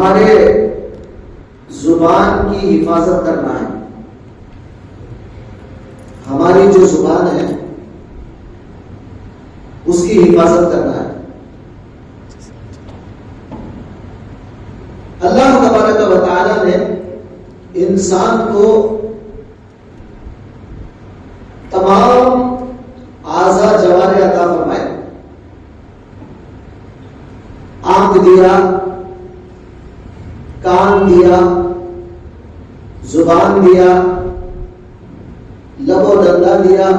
ہمارے زبان کی حفاظت کرنا ہے. ہماری جو زبان ہے اس کی حفاظت کرنا ہے. اللہ تبارک و تعالی نے انسان کو تمام اعضاء جوارح عطا فرمائے. آنکھ دیا، کان دیا، زبان دیا، لب و دندہ دیا،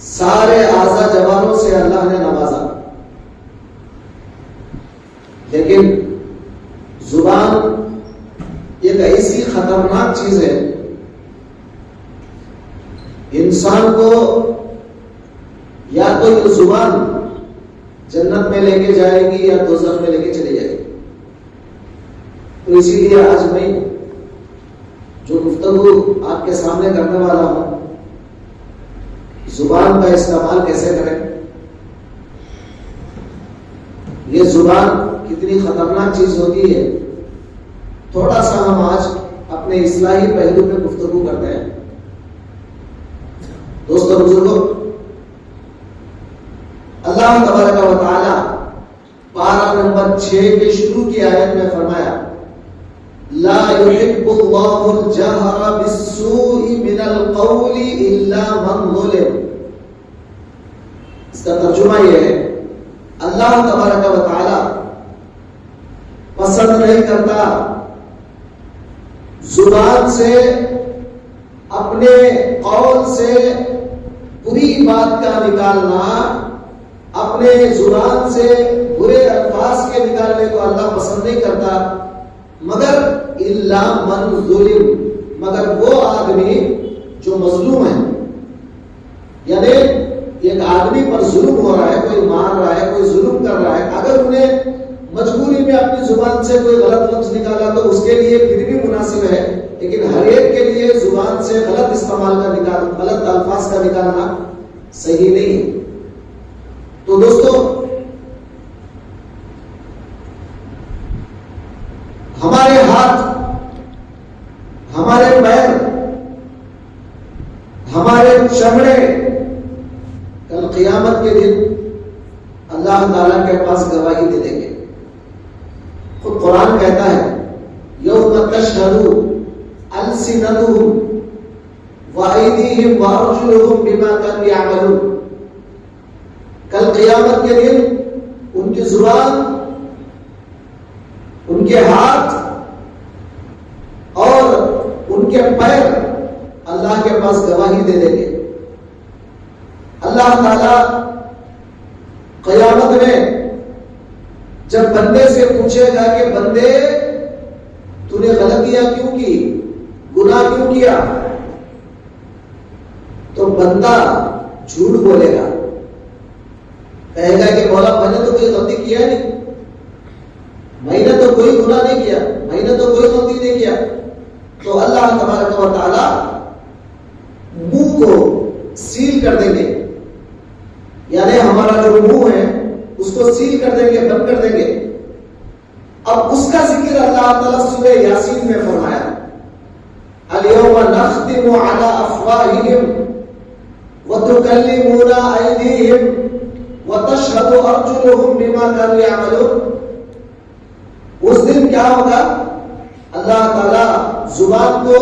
سارے اعضاء جواروں سے اللہ نے نوازا. لیکن زبان ایک ایسی خطرناک چیز ہے، انسان کو یا تو یہ زبان جنت میں لے کے جائے گی یا دوزخ میں لے کے چلی جائے گی. تو اسی لیے آج میں جو گفتگو آپ کے سامنے کرنے والا ہوں، زبان کا استعمال کیسے کریں، یہ زبان کتنی خطرناک چیز ہوتی ہے، تھوڑا سا ہم آج اپنے اصلاحی پہلو پہ گفتگو کرتے ہیں. دوستو بزرگوں، اللہ تبارک و تعالی پارہ نمبر 6 کے شروع کی آیت میں فرمایا لا يحب الله الجهر بالسوء من القول الا من ظلم. اس کا ترجمہ یہ ہے اللہ تبارک و تعالی پسند نہیں کرتا زبان سے، اپنے قول سے بری بات کا نکالنا، اپنے زبان سے برے الفاظ کے نکالنے کو اللہ پسند نہیں کرتا، مگر الا من ظلم، مگر وہ آدمی جو مظلوم ہے. یعنی ایک آدمی پر ظلم ہو رہا ہے، کوئی مار رہا ہے، کوئی ظلم کر رہا ہے، اگر انہیں مجبوری میں اپنی زبان سے کوئی غلط لفظ نکالا تو اس کے لیے پھر بھی مناسب ہے، لیکن ہر ایک کے لیے زبان سے غلط استعمال کا غلط الفاظ کا نکالنا صحیح نہیں ہے. تو دوستو، ہمارے ہاتھ، ہمارے پیر، ہمارے چمڑے کل قیامت کے دن اللہ تعالیٰ کے پاس گواہی دے دیں گے. خود قرآن کہتا ہے یوم تشہد السنتہم وایدیہم وارجلہم بما کانوا یعملون. کل قیامت کے دن ان کی زبان، ان کے ہاتھ اور ان کے پیر اللہ کے پاس گواہی دے دیں گے. اللہ تعالی قیامت میں جب بندے سے پوچھے گا کہ بندے تو نے غلطیاں کیوں کی، گناہ کیوں کیا، تو بندہ جھوٹ بولے گا، کہے گا کہ مولا میں نے تو کوئی غلطی کیا نہیں، میں نے تو کوئی گناہ نہیں کیا، میں نے تو کوئی غلطی نہیں کیا. تو اللہ تبارک و تعالی منہ کو سیل کر دیں گے، یعنی ہمارا جو منہ ہے اس کو سیل کر دیں گے، بند کر دیں گے. اب اس کا ذکر اللہ تعالیٰ سورہ یاسین میں فرمایا الیوم نختم علی افواہہم وتکلمنا ایدیہم وتشہد ارجلہم بما کانوا یعملون. اس دن کیا ہوگا؟ اللہ تعالیٰ زبان کو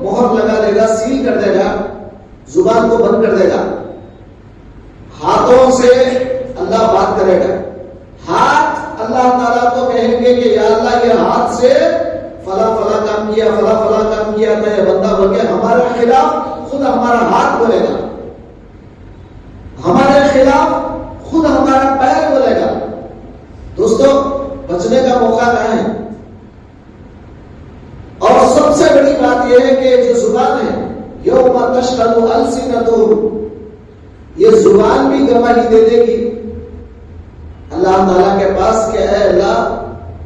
مہر لگا دے گا، سیل کر دے گا، زبان کو بند کر دے گا. ہاتھوں سے اللہ بات کرے گا. ہاتھ اللہ تعالیٰ کو کہیں گے کہ یا اللہ یہ ہاتھ سے فلاں فلاں کام کیا، فلاں فلاں کام کیا تھا یہ بندہ بول کے ہمارے خلاف خود ہمارا ہاتھ بولے گا، ہمارے خلاف خود ہمارا پیر بولے گا. دوستو، بچنے کا موقع کہاں ہے؟ اور سب سے بڑی بات یہ ہے کہ جو زبان ہے یوم تشہد السنتہم، یہ زبان بھی گواہی دے دے گی اللہ تعالیٰ کے پاس کہ اے اللہ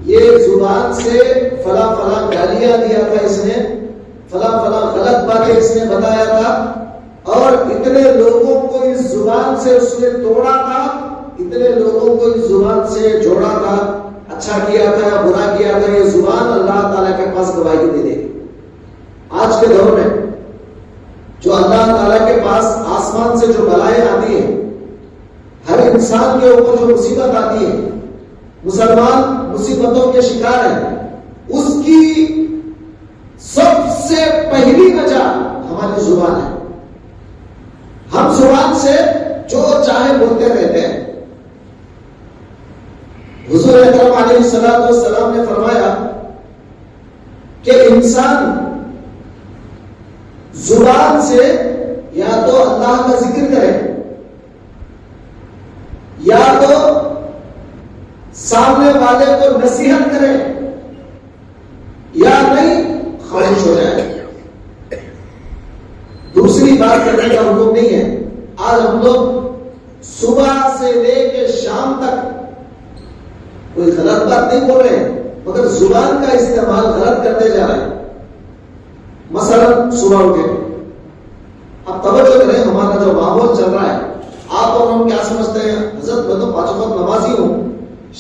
یہ زبان سے فلاں فلاں گالیاں دیا تھا اس نے، فلاں فلاں غلط باتیں اس نے بتایا تھا، اور اتنے لوگوں کو اس زبان سے اس نے توڑا تھا، اتنے لوگوں کو اس زبان سے جوڑا تھا. اچھا کیا تھا یا برا کیا تھا، یہ زبان اللہ تعالیٰ کے پاس گواہی دے دے گی۔ آج کے دور میں جو اللہ تعالیٰ کے پاس آسمان سے جو بلائیں آتی ہیں، ہر انسان کے اوپر جو مصیبت آتی ہے، مسلمان مصیبتوں کے شکار ہیں، اس کی سب سے پہلی وجہ ہماری زبان ہے۔ ہم زبان سے جو چاہے بولتے رہتے ہیں۔ حضور اکرم علیہ الصلوۃ والسلام نے فرمایا کہ انسان زبان سے یا تو اللہ کا ذکر کرے، یا تو سامنے والے کو نصیحت کرے، یا نہیں خاموش ہو جائے۔ دوسری بات کرنے کا حکم نہیں ہے۔ آج ہم لوگ صبح سے لے کے شام تک کوئی غلط بات نہیں بول رہے ہیں، مگر زبان کا استعمال غلط کرتے جا رہے ہیں۔ مثلا صبح اٹھے، اب توجہ کریں، ہمارا جو ماحول چل رہا ہے، آپ اور ہم کیا سمجھتے ہیں؟ حضرت میں تو 5 وقت نمازی ہوں،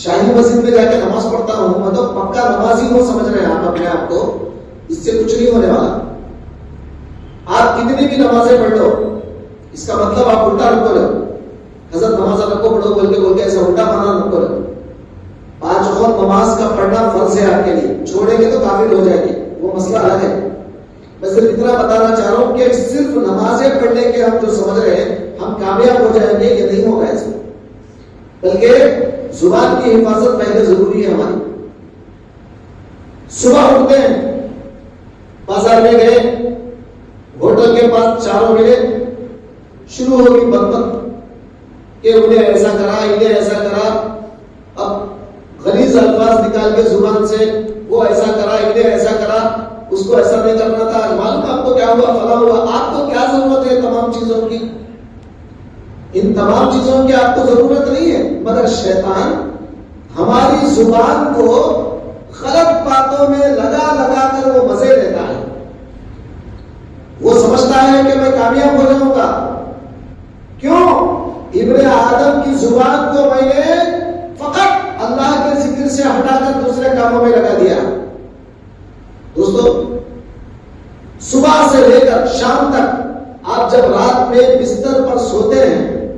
شاہی مسجد میں جا کے نماز پڑھتا ہوں، میں تو پکا نمازی ہوں سمجھ رہے ہیں آپ اپنے آپ کو۔ اس سے کچھ نہیں ہونے والا۔ آپ کتنی بھی نمازیں پڑھ لو، اس کا مطلب آپ الٹا نہ کرو۔ حضرت نماز رکھو پڑھو بول کے ایسا الٹا بنا نہ کرو۔ 5 وقت نماز کا پڑھنا فرض ہے آپ کے لیے، چھوڑیں گے تو کافر ہو جائے گی، وہ مسئلہ الگ ہے۔ میں صرف اتنا بتانا چاہ رہا ہوں کہ صرف نمازیں پڑھنے کے ہم جو سمجھ رہے ہیں ہم کامیاب ہو جائیں گے، یہ نہیں ہوگا ایسا، بلکہ زبان کی حفاظت پہلے ضروری ہے ہماری۔ صبح اٹھتے ہیں، بازار میں گئے، ہوٹل کے پاس چاروں ملے، شروع ہوگی بکبک کہ انہیں ایسا کرا، انہیں ایسا کرا، اب غلیظ الفاظ نکال کے زبان سے، وہ ایسا کرا، انہیں ایسا کرا، اس کو ایسا نہیں کرنا تھا، معلوم آپ کو کیا ہوا، فلاں ہوا۔ آپ کو کیا ضرورت ہے تمام چیزوں کی؟ ان تمام چیزوں کی آپ کو ضرورت نہیں ہے، مگر شیطان ہماری زبان کو غلط باتوں میں لگا لگا کر وہ مزے لیتا ہے۔ وہ سمجھتا ہے کہ میں کامیاب ہو جاؤں گا۔ کیوں؟ ابن آدم کی زبان کو میں نے فقط اللہ کے ذکر سے ہٹا کر دوسرے کاموں میں لگا دیا۔ دوستو، صبح سے لے کر شام تک آپ جب رات میں بستر پر سوتے ہیں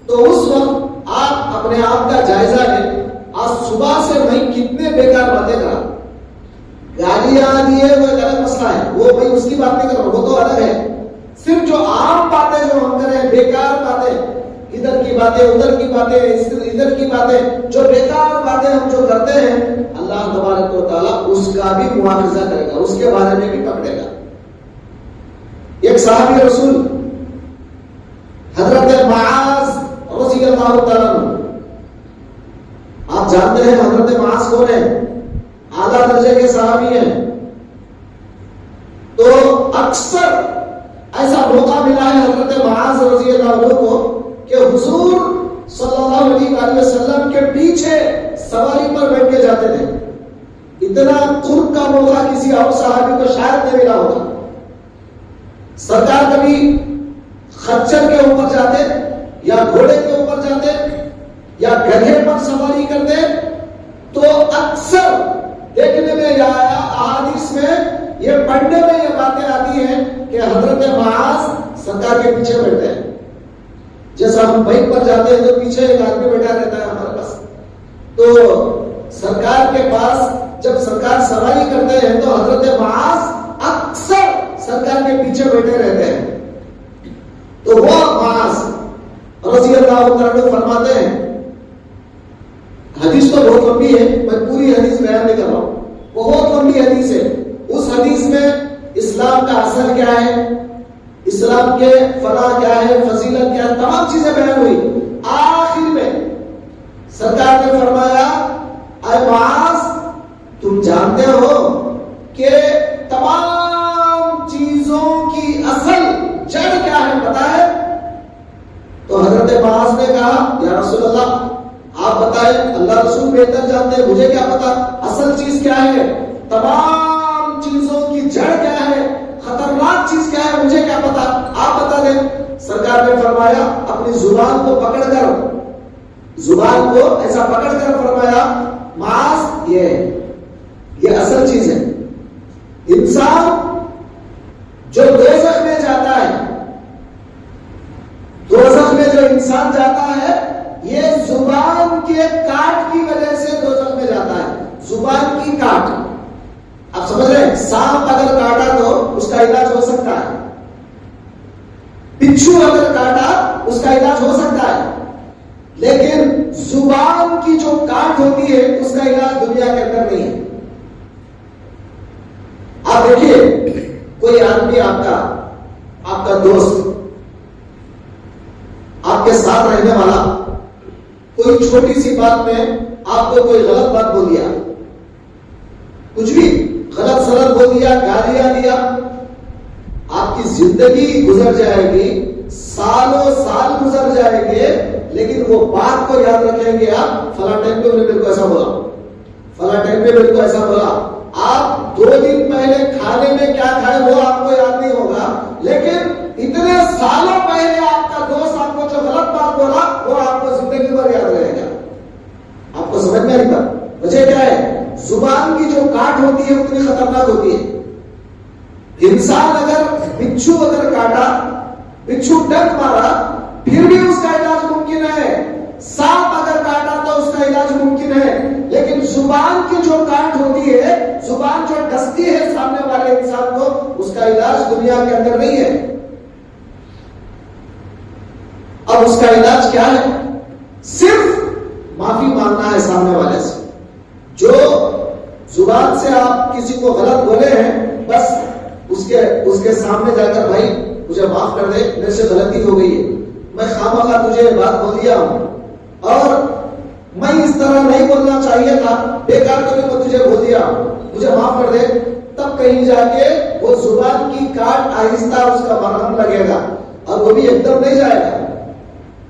تو اس وقت آپ اپنے آپ کا جائزہ لیں، آج صبح سے میں کتنے بیکار باتیں کرا۔ گالیاں دی ہے وہ ایک الگ مسئلہ ہے، وہ میں اس کی بات نہیں کر رہا ہوں، وہ تو الگ ہے۔ صرف جو عام باتیں جو ہم کریں، بیکار باتیں، ادھر کی باتیں ادھر کی باتیں ادھر کی باتیں، جو بیکار باتیں ہم جو کرتے ہیں، اللہ تبارک و تعالیٰ اس کا بھی مواخذہ کرے گا، اس کے بارے میں بھی پکڑے گا۔ ایک صحابی رسول حضرت معاذ رضی اللہ تعالیٰ عنہ، آپ جانتے ہیں حضرت معاذ کون ہے؟ اعلیٰ درجے کے صحابی ہیں۔ تو اکثر ایسا موقع ملا ہے حضرت معاذ رضی اللہ عنہ کو کہ حضور صلی اللہ علیہ وسلم کے پیچھے سواری پر بیٹھ کے جاتے تھے۔ اتنا قرب کا موقع کسی اور صحابی کو شاید نہیں ملا ہوگا۔ سرکار کبھی خچر کے اوپر جاتے یا گھوڑے کے اوپر جاتے یا گدھے پر سواری کرتے تو اکثر دیکھنے میں یا احادیث میں یہ پڑھنے میں یہ باتیں آتی ہیں کہ حضرت معاذ سرکار کے پیچھے بیٹھتے ہیں۔ جیسا ہم بائک پر جاتے ہیں تو پیچھے ایک آدمی بیٹھا رہتا ہے ہمارے پاس، تو سرکار کے پاس جب سرکار سواری کرتے ہیں تو حضرت معاذ اکثر سرکار کے پیچھے بیٹھے رہتے ہیں۔ تو وہ معاذ رضی اللہ عنہ فرماتے ہیں، حدیث تو بہت لمبی ہے، میں پوری حدیث بیان نہیں کر رہا ہوں، بہت لمبی حدیث ہے۔ اس حدیث میں اسلام کا اصل کیا ہے، اسلام کے فلاح کیا ہے، فضیلت کیا ہے، تمام چیزیں بیان ہوئی۔ آخر میں سرکار نے فرمایا، اے معاذ تم جانتے ہو کہ تمام چیزوں کی اصل جڑ کیا ہے پتا ہے؟ تو حضرت معاذ نے کہا، یا رسول اللہ آپ بتائیں، اللہ رسول بہتر جانتے ہیں، مجھے کیا پتا اصل چیز کیا ہے، تمام چیزوں کی جڑ کیا ہے، خطرناک چیز کیا ہے، مجھے کیا پتا، آپ بتا دیں۔ سرکار نے فرمایا، اپنی زبان کو پکڑ کر، زبان کو ایسا پکڑ کر فرمایا، معاذ یہ اصل چیز ہے. انسان جو دوزخ میں جاتا ہے، دوزخ میں جو انسان جاتا ہے یہ زبان کے کاٹ کی وجہ سے دوزخ میں جاتا ہے. زبان کی کاٹ، آپ سمجھ رہے ہیں؟ سانپ اگر کاٹا تو اس کا علاج ہو سکتا ہے، بچھو اگر کاٹا اس کا علاج ہو سکتا ہے، لیکن زبان کی جو کاٹ ہوتی ہے اس کا علاج دنیا کے اندر نہیں ہے. آپ دیکھیے کوئی آدمی آپ کا دوست، آپ کے ساتھ رہنے والا، کوئی چھوٹی سی بات میں آپ کو کوئی غلط بات بول دیا، کچھ بھی غلط سلط بول دیا، گالیاں دیا، آپ کی زندگی گزر جائے گی، سالوں سال گزر جائے گے، لیکن وہ بات کو یاد رکھیں گے. آپ فلاں ٹائم پہ میرے کو ایسا بولا، فلاں ٹائم پہ میرے کو ایسا بولا. آپ 2 دن پہلے کھانے میں کیا کھائے وہ آپ کو یاد نہیں ہوگا، لیکن اتنے سالوں پہلے آپ کا دوست آپ کو جو غلط بات بولا وہ آپ کو زندگی بھر یاد رہے گا. آپ کو سمجھ میں آئی بات؟ وجہ کیا ہے؟ زبان کی جو کاٹ ہوتی ہے اتنی خطرناک ہوتی ہے. انسان اگر بچھو اگر کاٹا، بچھو ڈنک مارا، پھر بھی اس کا علاج ممکن ہے. سانپ اگر کاٹا تو اس کا علاج ممکن ہے، لیکن زبان کی جو کاٹ ہوتی ہے، زبان جو ڈستی ہے سامنے والے انسان کو، اس کا علاج دنیا کے اندر نہیں ہے. اب اس کا علاج کیا ہے؟ صرف معافی مانگنا ہے سامنے والے سے. جو زبان سے آپ کسی کو غلط بولے ہیں، بس اس کے سامنے جا کر بھائی مجھے معاف کر دے، میرے سے غلطی ہو گئی ہے، میں خامخواہ تجھے بات بول دیا ہوں اور میں اس طرح نہیں بولنا چاہیے تھا، بیکار کبھی میں تجھے بول دیا، مجھے معاف کر دے. تب کہیں جا کے وہ زبان کی کاٹ آہستہ اس کا مرہم لگے گا، اور وہ بھی ایک دم نہیں جائے گا.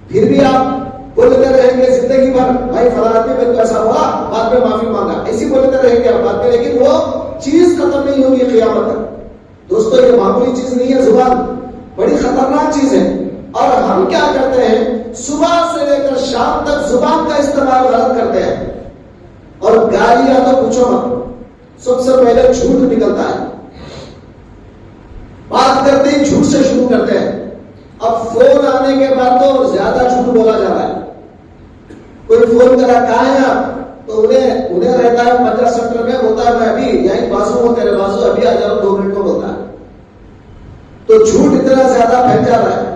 پھر بھی آپ بولتے رہیں گے زندگی بھر، بھائی فلاں آدمی میرے کو ایسا ہوا، بعد میں معافی مانگا، ایسی بولتے رہیں گے آپ بعد میں، لیکن وہ چیز ختم نہیں ہوگی قیامت تک. دوستو یہ معمولی چیز نہیں ہے، زبان بڑی خطرناک چیز ہے. اور ہم کیا کرتے ہیں؟ صبح سے لے کر شام تک زبان کا استعمال غلط کرتے ہیں. اور گالیاں تو پوچھو مت، سب سے پہلے جھوٹ نکلتا ہے، بات کرتے ہی جھوٹ سے شروع کرتے ہیں. اب فون آنے کے بعد تو زیادہ جھوٹ بولا جا رہا ہے. کوئی فون کرا کہاں ہے آپ، تو انہیں رہتا ہے 15 سیکٹر میں، ہوتا ہے میں ابھی یہیں بازو ہوں، تیرے بازو، ابھی آ جا رہا ہوں 2 منٹ میں بولتا ہے. تو جھوٹ اتنا زیادہ پھیل جا رہا ہے،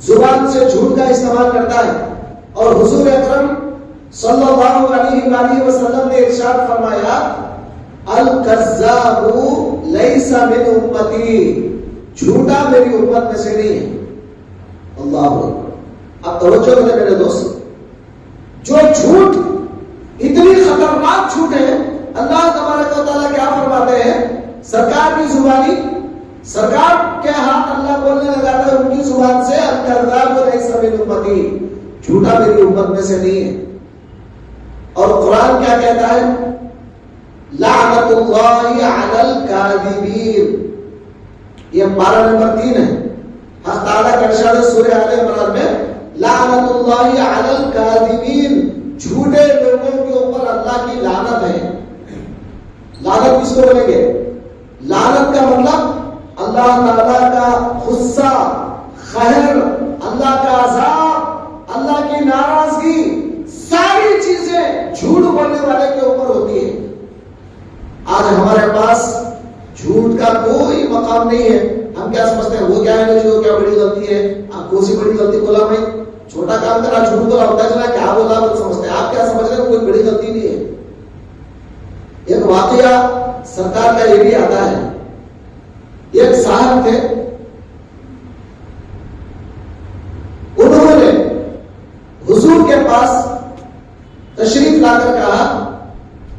زبان سے جھوٹ کا استعمال کرتا ہے. اور حضور اکرم صلی اللہ علیہ وآلہ وسلم نے ارشاد فرمایا، الکذاب لیس من امتی، جھوٹا میری امت میں سے نہیں ہے. اللہ اکبر. اب توجہ کریں میرے دوست، جو جھوٹ اتنی خطرناک جھوٹ ہے، اللہ تبارک و تعالیٰ کیا فرماتے ہیں؟ سرکار کی زبانی، سرکار کے ہاتھ اللہ بولنے لگاتا ہے ان کی زبان سے، الکذاب لیس من امتی، جھوٹا میری امت میں سے نہیں ہے. اور قرآن کیا کہتا ہے؟ لعنت اللہ علی الکاذبین. یہ پارہ نمبر 3 ہے. حق تعالیٰ کا ارشاد ہے سورہ آل عمران میں، لعنت اللہ علی الکاذبین، جھوٹے لوگوں کے اوپر اللہ کی لعنت ہے. لعنت کس کو بولیں گے؟ لعنت کا مطلب اللہ تعالیٰ کا غصہ، قہر، اللہ کا عذاب، اللہ کی ناراضگی، ساری چیزیں جھوٹ بولنے والے کے اوپر ہوتی ہے. آج ہمارے پاس جھوٹ کا کوئی مقام نہیں ہے. ہم کیا سمجھتے ہیں وہ کیا ہے جو کیا بڑی غلطی ہے، آپ کون سی بڑی غلطی بولا، میں چھوٹا کام کرا جھوٹ بولا ہوتا چلا کیا بولا وہ سمجھتے ہیں. آپ کیا سمجھ رہے ہیں کوئی بڑی غلطی نہیں ہے. ایک واقعہ سرکار کا یہ بھی آتا ہے. ایک صاحب تھے، انہوں نے حضور کے پاس تشریف لا کر کہا،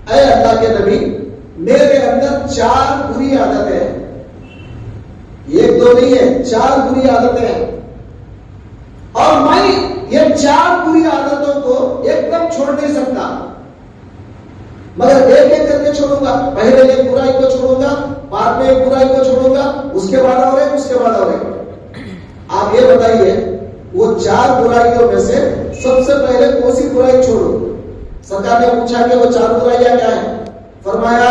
اے اللہ کے نبی، میرے اندر 4 بری عادتیں ہیں. 1 2 نہیں ہے، 4 بری عادتیں ہیں، اور میں یہ 4 بری عادتوں کو ایک دم چھوڑ نہیں سکتا، مگر ایک ایک کر کے چھوڑوں گا. پہلے ایک برائی کو چھوڑوں گا، بعد میں ایک برائی کو چھوڑوں گا، اس کے بعد اور ایک، اس کے بعد اور ایک. آپ یہ بتائیے وہ 4 برائیوں میں سے سب سے پہلے کون سی برائی چھوڑوں؟ سرکار نے پوچھا کہ وہ 4 برائیاں کیا ہیں؟ فرمایا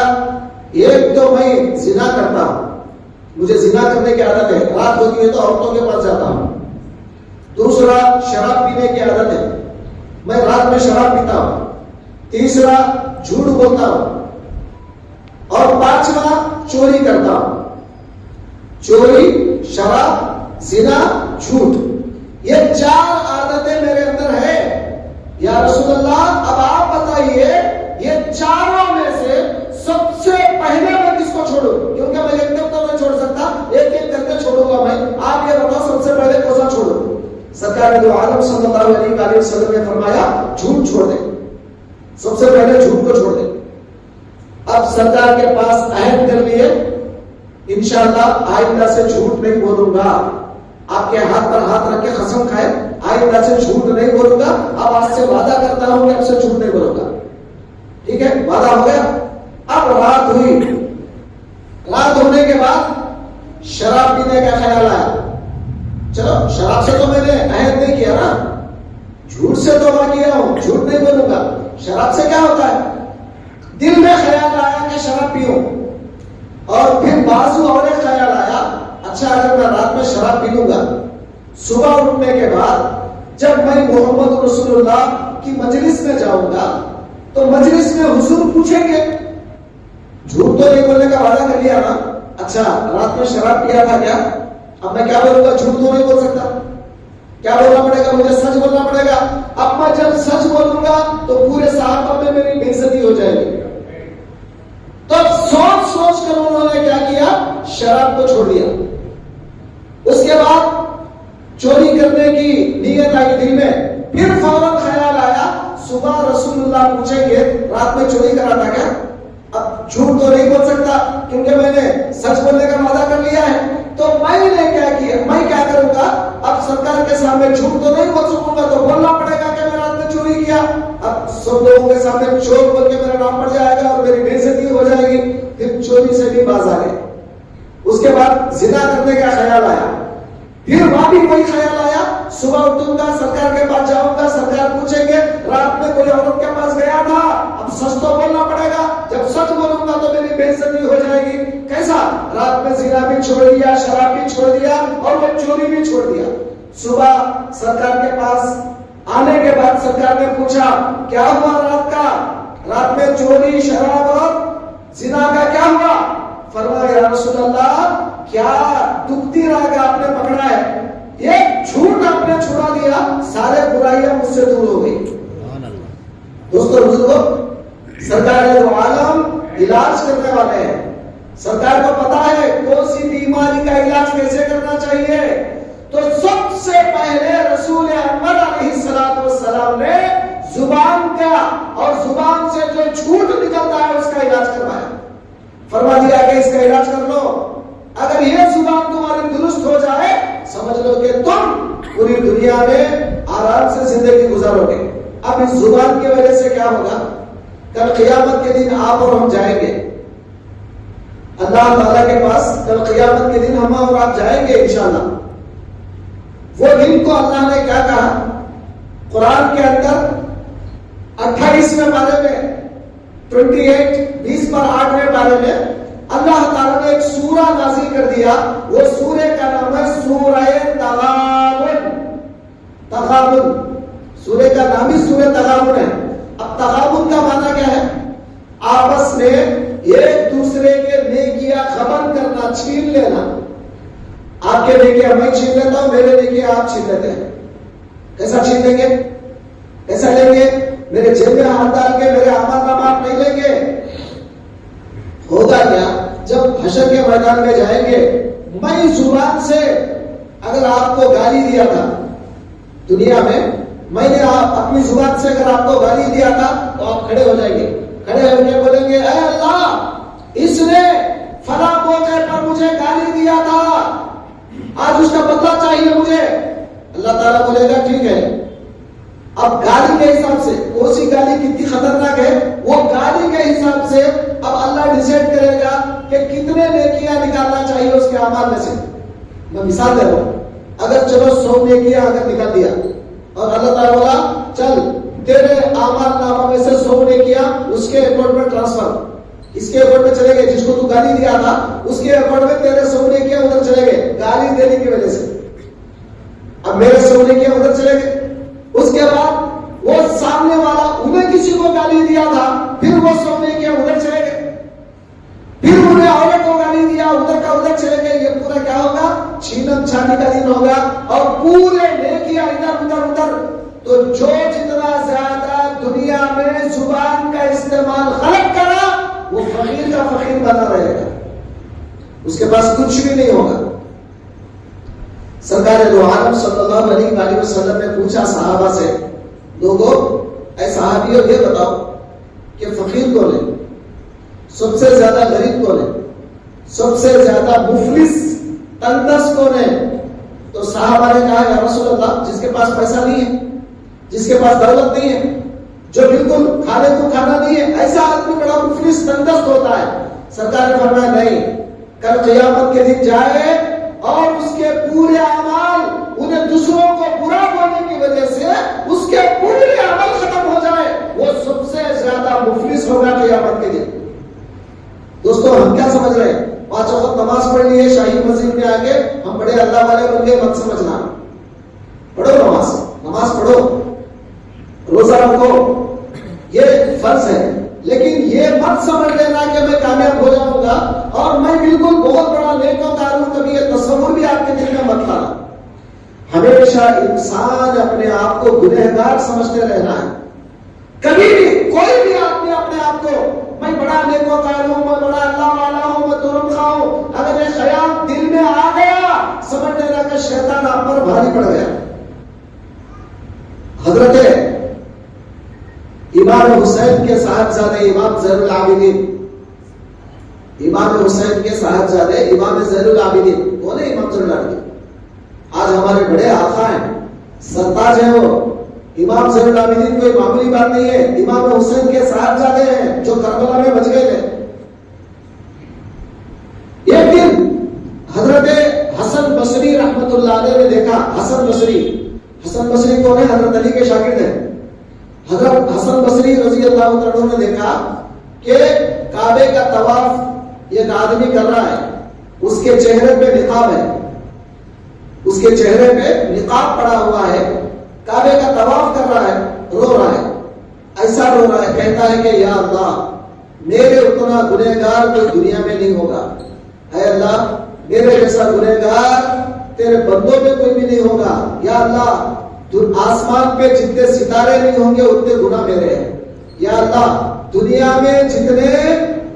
ایک تو میں زنا کرتا ہوں، مجھے زنا کرنے کی عادت ہے، رات ہوتی ہے تو عورتوں کے پاس جاتا ہوں۔ دوسرا شراب پینے کی عادت ہے، میں رات میں شراب پیتا ہوں۔ تیسرا جھوٹ بولتا ہوں، اور 5واں چوری کرتا ہوں۔ چوری، شراب، زنا، جھوٹ، یہ 4 عادتیں میرے اندر ہے۔ یا رسول اللہ اب آپ بتائیے یہ چاروں میں سے سب سے پہلے میں کس کو چھوڑوں؟ کیونکہ میں ایک دم تو نہیں چھوڑ سکتا، ایک ایک کر کے چھوڑوں گا میں۔ آپ یہ بتاؤ سب سے پہلے کون سا چھوڑوں؟ سرکار دو عالم صلی اللہ علیہ وسلم نے فرمایا جھوٹ چھوڑ دے، سب سے پہلے جھوٹ کو چھوڑ دے۔ اب سرکار کے پاس عہد کر لیے انشاءاللہ آئندہ سے جھوٹ نہیں بولوں گا۔ آپ کے ہاتھ پر ہاتھ رکھ کے قسم کھائے آئندہ سے جھوٹ نہیں بولوں گا، اب آج سے وعدہ کرتا ہوں کہ اب سے جھوٹ نہیں بولوں گا۔ ٹھیک ہے، وعدہ ہو گیا۔ اب رات ہوئی، رات ہونے کے بعد شراب پینے کا خیال آیا۔ چلو شراب سے تو میں نے عہد نہیں کیا نا، جھوٹ سے توبہ کیا ہوں، جھوٹ نہیں بولوں گا۔ شراب سے کیا ہوتا ہے؟ دل میں خیال آیا کہ شراب پیوں، اور پھر بازو اور ایک خیال آیا اچھا اگر میں رات میں شراب پی لوں گا، صبح اٹھنے کے بعد جب میں محمد رسول اللہ کی مجلس میں جاؤں گا تو مجلس میں حضور پوچھیں گے، جھوٹ تو نہیں بولنے کا وعدہ کر لیا نا، اچھا رات میں شراب پیا تھا کیا؟ اب میں کیا بولوں گا؟ جھوٹ تو نہیں بول سکتا، کیا بولنا پڑے گا؟ مجھے سچ بولنا پڑے گا۔ اب میں جب سچ بولوں گا تو پورے صحابہ میں میری بے عزتی ہو جائے گی۔ تو سوچ سوچ کر انہوں نے کیا کیا؟ شراب کو چھوڑ دیا۔ اس کے بعد چوری کرنے کی نیت آئی دل میں، پھر فوراً خیال آیا صبح رسول اللہ پوچھیں گے رات میں چوری کرا تھا کیا؟ اب جھوٹ تو نہیں بول سکتا کیونکہ میں نے سچ بولنے کا وعدہ کر لیا ہے، تو میں نے کیا کیا؟ میں کیا کروں گا؟ اب سرکار کے سامنے جھوٹ تو نہیں بول سکوں گا، تو بولنا پڑے گا کہ میں رات میں چوری کیا۔ اب سب لوگوں کے سامنے چور بول کے میرا نام پڑ جائے گا اور میری بے عزتی ہو جائے گی، پھر چوری سے بھی باز آ گئے۔ اس کے بعد زنا کرنے کا خیال آیا، پھر وہاں بھی کوئی خیال آیا صبح اٹھوں گا سرکار کے پاس جاؤں گا، سرکار پوچھیں گے رات میں کوئی عورت کے پاس گیا تھا، اب سچ تو بولنا پڑے گا، جب سچ بولوں گا تو میری بے عزتی ہو جائے گی۔ کیسا؟ رات میں زنا بھی چھوڑ دیا، شراب بھی چھوڑ دیا اور وہ چوری بھی چھوڑ دیا۔ صبح سرکار کے پاس آنے کے بعد سرکار نے پوچھا کیا ہوا رات کا؟ رات میں چوری، شراب اور زنا کا کیا ہوا؟ فرمایا یا رسول اللہ کیا دکھتی راہ کا آپ نے پکڑا ہے، ایک جھوٹ آپ نے چھڑا دیا، سارے برائیاں مجھ سے دور ہو گئی۔ دوستو بزرگو، سرکار دو عالم علاج کرنے والے ہیں، سرکار کو پتا ہے کون سی بیماری کا علاج کیسے کرنا چاہیے، تو سب سے پہلے رسول اکرم علیہ السلام نے زبان کا اور زبان سے جو جھوٹ نکلتا ہے اس کا علاج کروایا۔ فرما دیا کہ اس کا علاج کر لو، اگر یہ زبان تمہاری درست ہو جائے سمجھ لو کہ تم پوری دنیا میں آرام سے زندگی گزارو گے۔ اب اس زبان کی وجہ سے کیا ہوگا؟ کل قیامت کے دن آپ اور ہم جائیں گے اللہ تعالیٰ کے پاس، کل قیامت کے دن ہم اور آپ جائیں گے انشاءاللہ۔ وہ دن کو اللہ نے کیا کہا قرآن کے اندر 28ویں پارے میں 20 پارے میں اللہ تعالیٰ نے ایک سورہ نازل کر دیا، وہ سورہ کا نام ہے سورہ تغابن۔ تغابن سورہ کا نام ہی سورہ تغابن ہے۔ اب تغابن کا معنی کیا ہے؟ آپس میں ایک دوسرے کے نیکیاں خبر کرنا، چھین لینا۔ آپ کے نیکیاں میں چھین لیتا ہوں، میرے نیکیاں آپ چھین لیتے ہیں۔ کیسا چھین لیں گے؟ کیسا لیں گے؟ میرے جیب میں ہاتھ ڈال کے میرے اعمال نامہ آپ نہیں لیں گے۔ ہوگا کیا؟ جب حشر کے میدان میں جائیں گے، میں زبان سے اگر آپ کو گالی دیا تھا دنیا میں نے اپنی زبان سے اگر آپ کو گالی دیا تھا تو آپ کھڑے ہو جائیں گے، کھڑے ہو کے بولیں گے اے اللہ اس نے فلاں موقع پر مجھے گالی دیا تھا، آج اس کا بدلہ چاہیے مجھے۔ اللہ تعالیٰ بولے گا ٹھیک ہے۔ اب گالی کے حساب سے کون سی گالی کتنی خطرناک ہے، وہ گالی کے حساب سے اب اللہ ڈیسائیڈ کرے گا کہ کتنے نیکیاں نکالنا چاہیے اس کے اعمال میں سے۔ میں مثال دے رہا ہوں، اگر چلو 100 نیکیاں اگر نکال دیا اور اللہ تعالیٰ بولا چل تیرے اعمال نامہ میں سے 100 نیکیاں اس کے اکاؤنٹ میں ٹرانسفر، اس کے اکاؤنٹ میں چلے گئے، جس کو تو گالی دیا تھا اس کے اکاؤنٹ میں تیرے 100 نیکیاں ادھر چلے گئے گالی دینے کی وجہ سے، اب میرے 100 نیکیاں ادھر چلے گئے۔ اس کے بعد وہ سامنے والا انہیں کسی کو گالی دیا تھا، پھر وہ 100 نیکیاں ادھر چلے گئے، پھر انہیں عورت کو گالی دیا ادھر کا ادھر چلے گئے۔ یہ پورا کیا ہوگا؟ چھینم چھانی کا دن ہوگا، اور پورے نیکیاں ادھر ادھر ادھر۔ تو جو جتنا زیادہ دنیا میں زبان کا استعمال غلط کرا وہ فقیر کا فقیر بنا رہے گا، اس کے پاس کچھ بھی نہیں ہوگا۔ سرکار دو عالم صلی اللہ علیہ وآلہ وسلم نے پوچھا صحابہ سے، لوگوں اے صحابیوں یہ بتاؤ کہ فقیر کون ہے، سب سے زیادہ غریب کون ہے، سب سے زیادہ مفلس تندرست کون ہے؟ تو صحابہ نے کہا یا رسول اللہ جس کے پاس پیسہ نہیں ہے، جس کے پاس دولت نہیں ہے، جو بالکل کھانے کو کھانا نہیں ہے، ایسا آدمی بڑا مفلس تندرست ہوتا ہے۔ سرکار نے فرمایا نہیں، کل قیامت کے دن جائے اور اس کے پورے اعمال انہیں دوسروں کو برا بولنے کی وجہ سے اس کے پورے عمل ختم ہو جائے، وہ سب سے زیادہ مفلس ہوگا قیامت کے دن۔ دوستو ہم کیا سمجھ رہے ہیں؟ 5 وقت نماز پڑھ لیے، شاہی مسجد میں آ کے ہم بڑے اللہ والے بن گئے، مت سمجھنا۔ پڑھو نماز پڑھو، روزہ رکھو، یہ فرض ہے، لیکن یہ مت سمجھ لینا کہ میں کامیاب ہو جاؤں گا اور میں بالکل بہت بڑا نیکوکار ہوں، کبھی یہ تصور بھی آپ کے دل میں مت لانا۔ ہمیشہ انسان اپنے آپ کو گنہگار سمجھتے رہنا ہے۔ کبھی بھی کوئی بھی آدمی اپنے آپ کو میں بڑا نیکوکار ہوں، میں بڑا اللہ والا ہوں، میں ترم خواہ ہوں، اگر یہ خیال دل میں آ گیا سمجھ لینا کہ شیطان آپ پر بھاری پڑ گیا۔ حضرت امام حسین کے صاحبزادے امام زین العابدین، امام حسین کے صاحبزادے امام زین العابدین کون ہے؟ امام زین العابدین آج ہمارے بڑے آقا ہیں، سرتاج ہیں وہ۔ امام زین العابدین کوئی معمولی بات نہیں ہے، امام حسین کے صاحبزادے ہیں جو کربلا میں بچ گئے تھے۔ ایک دن حضرت حسن بصری رحمت اللہ علیہ نے دیکھا، حسن بصری کون ہے؟ حضرت علی کے شاگرد ہیں۔ حضرت حسن بصری رضی اللہ عنہ نے دیکھا کہ کعبے کا طواف ایک آدمی کر رہا ہے، اس کے چہرے پہ نقاب ہے، اس کے چہرے پہ نقاب پڑا ہوا ہے، کعبے کا طواف کر رہا ہے، رو رہا ہے، ایسا رو رہا ہے، کہتا ہے کہ یا اللہ میرے اتنا گنہگار کوئی دنیا میں نہیں ہوگا، اے اللہ میرے جیسا گنہگار تیرے بندوں میں کوئی بھی نہیں ہوگا، یا اللہ آسمان پہ جتنے ستارے نہیں ہوں گے اتنے گناہ میرے ہیں، یا اللہ دنیا میں جتنے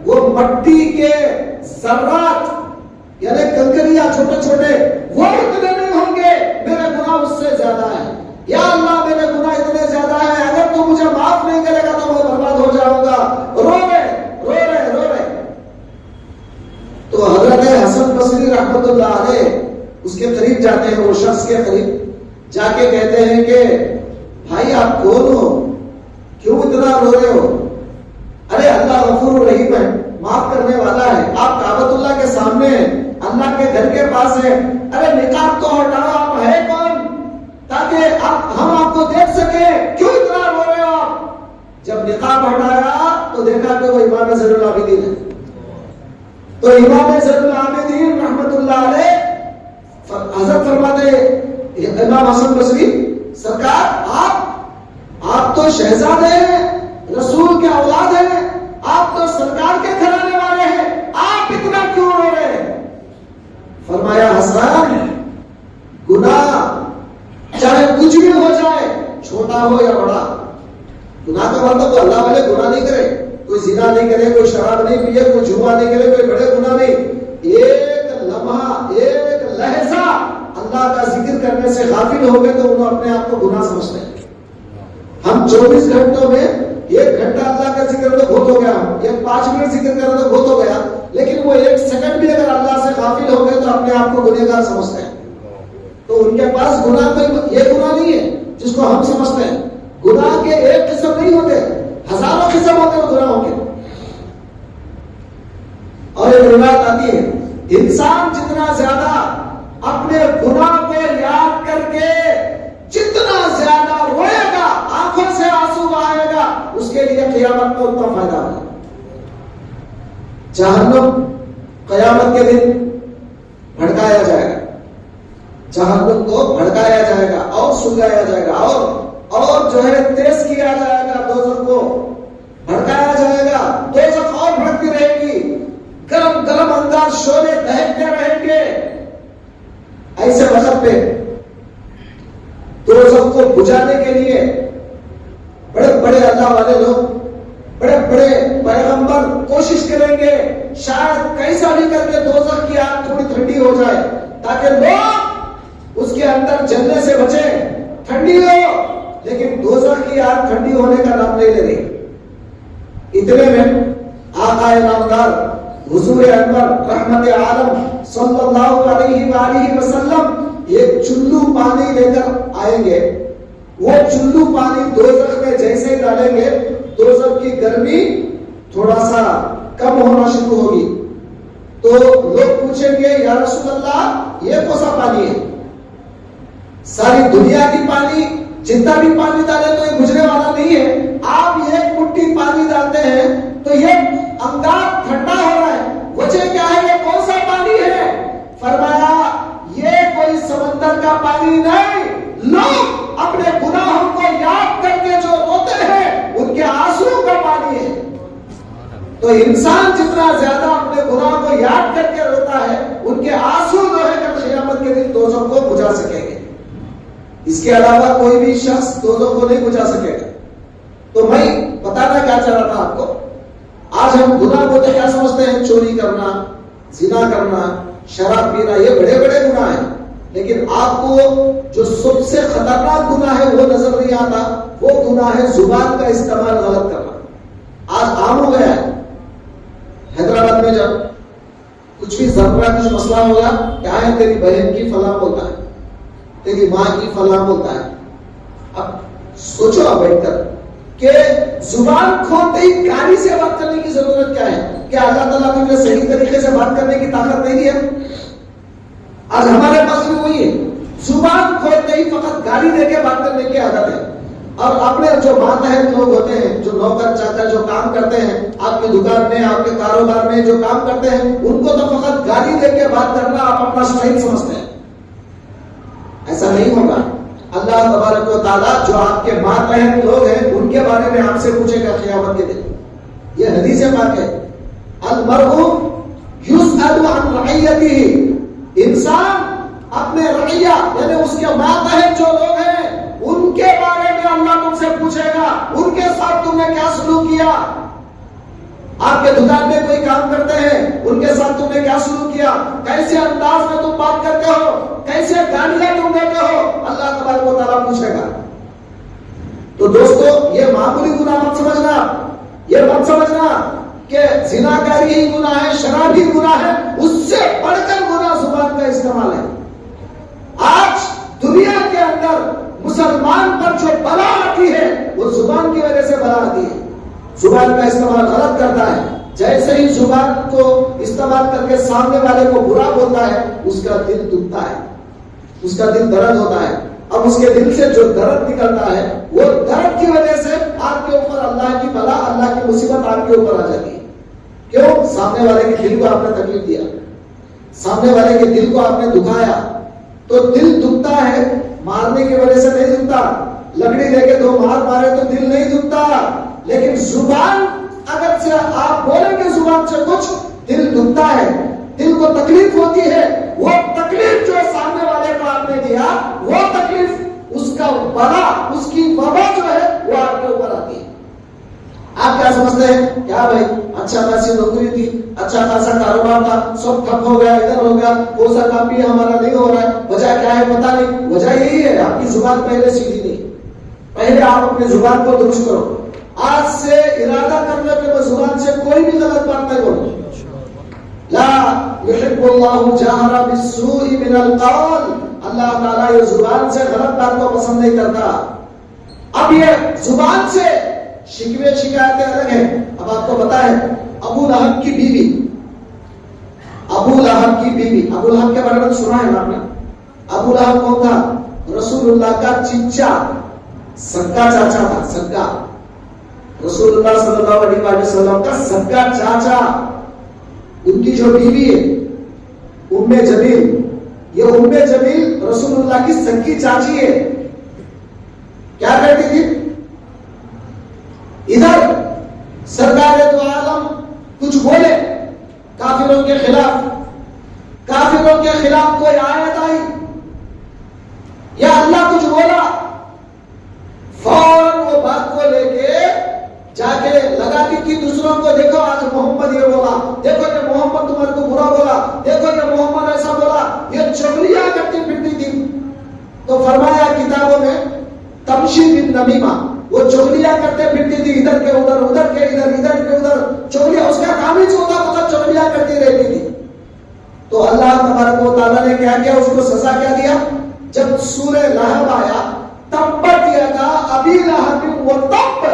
وہ مٹی کے ذرات یعنی کنکریاں چھوٹے چھوٹے وہ اتنے نہیں ہوں گے، میرے گناہ اس سے زیادہ ہے، یا اللہ میرے گناہ اتنے زیادہ ہے، اگر تو مجھے معاف نہیں کرے گا تو میں برباد ہو جاؤں گا۔ رو رہے تو حضرت حسن بصری رحمت اللہ علیہ اس کے قریب جاتے ہیں، وہ شخص کے قریب جا کے کہتے ہیں کہ بھائی آپ کون ہو، کیوں اتنا رو رہے ہو؟ ارے اللہ غفور رحیم ہے، معاف کرنے والا ہے، آپ کعبۃ اللہ کے سامنے ہیں، اللہ کے گھر کے پاس ہے، ارے نقاب تو ہٹاؤ، آپ ہے کون تاکہ ہم آپ کو دیکھ سکیں، کیوں اتنا رو رہے ہو آپ؟ جب نقاب ہٹایا تو دیکھا کہ وہ امام زین العابدین ہے۔ تو امام زین العابدین رحمت اللہ علیہ حضرت فرماتے امام حسن بصری سرکار آپ تو شہزادے ہیں، رسول کے اولاد ہیں، آپ تو سرکار کے گھرانے والے ہیں، آپ اتنا کیوں رو رہے ہیں؟ فرمایا حسن گناہ چاہے کچھ بھی ہو جائے، چھوٹا ہو یا بڑا، گناہ کا مطلب تو اللہ والے گناہ نہیں کرے، کوئی زنا نہیں کرے، کوئی شراب نہیں پیے، کوئی جوا نہیں کرے، کوئی بڑے گناہ نہیں، ایک لمحہ ایک لہجہ اللہ کا ذکر کرنے سے غافل ہو گئے تو انہوں اپنے آپ کو گناہ سمجھتے ہیں۔ ہم 24 گھنٹوں میں 1 گھنٹہ اللہ کا ذکر تو بہت ہو گیا، 5 منٹ ذکر کرنا تو بہت ہو گیا، لیکن وہ 1 سیکنڈ بھی اگر اللہ سے غافل ہو گئے تو اپنے آپ کو گنہگار سمجھتے ہیں۔ تو ان کے پاس گناہ کوئی یہ گناہ نہیں ہے جس کو ہم سمجھتے ہیں، گناہ کے ایک قسم نہیں ہوتے، ہزاروں قسم ہوتے ہیں گناہوں کے۔ اور ایک روایت آتی ہے انسان جتنا زیادہ اپنے گناہ کو یاد کر کے جتنا زیادہ روئے گا، آنکھوں سے آنسو اس کے لیے قیامت میں اتنا فائدہ ہوگا. جہنم قیامت کے دن بھڑکایا جائے گا, جہنم کو بھڑکایا جائے گا اور سلگایا جائے گا اور جو ہے تیز کیا جائے گا, دوزخ کو بھڑکایا جائے گا, دوزخ اور بھڑکتی رہے گی, گرم گرم انداز شعلے دہکتے رہیں گے. ایسے وقت پہ دوزخ کو بجھانے کے لیے بڑے بڑے اللہ والے لوگ, بڑے بڑے پیغمبر کوشش کریں گے شاید کیسا بھی کر کے دوزخ کی آگ تھوڑی ٹھنڈی ہو جائے تاکہ لوگ اس کے اندر جلنے سے بچیں, ٹھنڈی ہو. لیکن دوزخ کی آگ ٹھنڈی ہونے کا نام نہیں لے رہی. اتنے میں آقا نامدار حضور انور رحمت عالم صلی اللہ علیہ وآلہ وسلم ایک چلو پانی لے کر آئیں گے. وہ چلو پانی دوزخ میں جیسے ہی ڈالیں گے دوزخ کی گرمی تھوڑا سا کم ہونا شروع ہوگی. تو لوگ پوچھیں گے یا رسول اللہ یہ کون سا پانی ہے؟ ساری دنیا کی پانی جتنا بھی پانی ڈالے تو یہ بجھنے والا نہیں ہے, آپ ایک مٹھی پانی ڈالتے ہیں تو یہ انداز ٹھنڈا ہو رہا ہے, وجہ کیا ہے, یہ کون سا پانی ہے؟ فرمایا یہ کوئی سمندر کا پانی نہیں, لوگ اپنے گناہوں کو یاد کر کے جو روتے ہیں ان کے آنسو کا پانی ہے. تو انسان جتنا زیادہ اپنے گناہ کو یاد کر کے روتا ہے ان کے آنسو جو ہے کل قیامت کے دن دوزخ کو بجھا سکیں گے. اس کے علاوہ کوئی بھی شخص دوزخ کو نہیں بجھا سکے گا. تو میں بتانا کیا چاہ رہا تھا آپ کو, آج ہم گناہ کو تو کیا سمجھتے ہیں, چوری کرنا, زنا کرنا, شراب پینا, یہ بڑے بڑے گناہ ہیں. لیکن آپ کو جو سب سے خطرناک گناہ ہے وہ نظر نہیں آتا, وہ گناہ ہے زبان کا استعمال غلط کرنا. آج عام ہو گیا ہے. حیدرآباد میں جب کچھ بھی ذرا کچھ مسئلہ ہوگا, کیا ہے تیری بہن کی فلاں بولتا ہے, تیری ماں کی فلاں بولتا ہے. اب سوچو آپ بیٹھ کر کہ زبان کھولتے ہی گالی سے بات کرنے کی ضرورت کیا ہے؟ کیا اللہ تعالیٰ نے صحیح طریقے سے بات کرنے کی طاقت نہیں دی ہے؟ آج ہمارے پاس بھی وہی ہے, زبان کھولتے ہی فقط گالی دے کے بات کرنے کی عادت ہے. اور اپنے جو ماتحت لوگ ہوتے ہیں, جو نوکر چاکر جو کام کرتے ہیں آپ کی دکان میں, آپ کے کاروبار میں جو کام کرتے ہیں, ان کو تو فقط گالی دے کے بات کرنا آپ اپنا اسٹائل سمجھتے ہیں. ایسا نہیں ہوگا. اللہ تبارک و تعالیٰ جو آپ کے ماتحت لوگ ہیں ان کے بارے میں آپ سے پوچھے گا قیامت کے دن. یہ حدیث پاک ہے, المرء یسأل عن رعیتہ, انسان اپنے رعیہ یعنی اس کے ماتحت جو لوگ ہیں ان کے بارے میں اللہ تم سے پوچھے گا, ان کے ساتھ تم نے کیا سلوک کیا. آپ کے دکان میں کوئی کام کرتے ہیں, ان کے ساتھ تم نے کیا سلوک کیا, کیسے انداز میں تم بات کرتے ہو, کیسے گالیاں تم دیتے ہو, اللہ تبارک و تعالیٰ پوچھے گا. تو دوستو یہ معمولی گناہ مت سمجھنا, یہ مت سمجھنا کہ زناکاری ہی گناہ ہے, شراب ہی گناہ ہے, اس سے بڑھ کر گناہ زبان کا استعمال ہے. آج دنیا کے اندر مسلمان پر جو بلا آتی ہے وہ زبان کی وجہ سے بلا آتی ہے. زبان کا استعمال غلط کرتا ہے, جیسے ہی زبان کو استعمال کر کے سامنے والے کو برا بولتا ہے اس کا دل دکھتا ہے, اس کا دل درد ہوتا ہے. اب اس کے دل سے جو درد نکلتا ہے وہ درد کی وجہ سے آپ کے اوپر اللہ کی بلا, اللہ کی مصیبت آپ کے اوپر آ جاتی ہے. کیوں؟ سامنے والے کے دل کو آپ نے تکلیف دیا, سامنے والے کے دل کو آپ نے دکھایا. تو دل دکھتا ہے, مارنے کی وجہ سے نہیں دکھتا. لکڑی لے کے دو مار مارے تو دل نہیں دکھتا, لیکن زبان اگر سے آپ بولیں گے زبان سے کچھ, دل دکھتا ہے, دل کو تکلیف ہوتی ہے. وہ تکلیف جو سامنے والے کو آپ نے دیا, وہ تکلیف, اس کا بلا, اس کی وبا جو ہے وہ آپ کے اوپر آتی ہے. آپ کیا سمجھتے ہیں؟ کیا بھائی اچھا خاصی نوکری تھی, اچھا خاصا کاروبار تھا, سب ٹھپ ہو گیا, ادھر ہو گیا, کون سا کام بھی ہمارا نہیں ہو رہا ہے, وجہ کیا ہے پتا نہیں. وجہ یہی ہے آپ کی زبان پہلے سیدھی نہیں. پہلے آپ اپنی زبان کو درست کرو. آج سے ارادہ کر لو کہ میں زبان سے کوئی بھی غلط بات نہیں بولوں. لا یحب اللہ جہر بالسوء من القول, اللہ تعالیٰ یہ زبان سے غلط بات کو پسند نہیں کرتا. اب یہ زبان سے شکوے شکایتیں الگ ہیں. اب آپ کو پتا ہے ابو لہب کی بیوی, ابو لہب کی بیوی, ابو لہب کے بارے میں سنا ہے آپ نے. ابو لہب کون تھا؟ رسول اللہ کا چچا, سگا چاچا تھا, سگا. رسول اللہ صلی اللہ علیہ وسلم کا سگا چاچا، ان کی جو بیوی ہے ام جمیل، یہ ام جمیل رسول اللہ کی سگی چاچی ہے. کیا کرتی تھی؟ ادھر سرکار دو عالم کچھ بولے کافروں کے خلاف، کافروں کے خلاف کوئی آیت آئی یا اللہ کچھ بولا، فوراً وہ بات کو لے کے جا کے لگاتی تھی دوسروں کو. دیکھو آج محمد یہ بولا، دیکھو کہ محمد تمہارے کو برا بولا، دیکھو کہ محمد ایسا بولا، یہ چغلیاں کرتی پھرتی تھی. تو فرمایا کتابوں میں تمشی بالنمیمہ، وہ چغلیاں کرتے پھرتی تھی، ادھر کے ادھر، ادھر کے ادھر، ادھر کے ادھر چغلیاں. اس کا کام ہی جو ہوتا چغلیاں کرتی رہتی تھی. تو اللہ تبارک و تعالیٰ نے کیا کیا؟ اس کو سزا کیا دیا؟ جب سورہ لہب آیا، تبت یدا ابی لہب وتب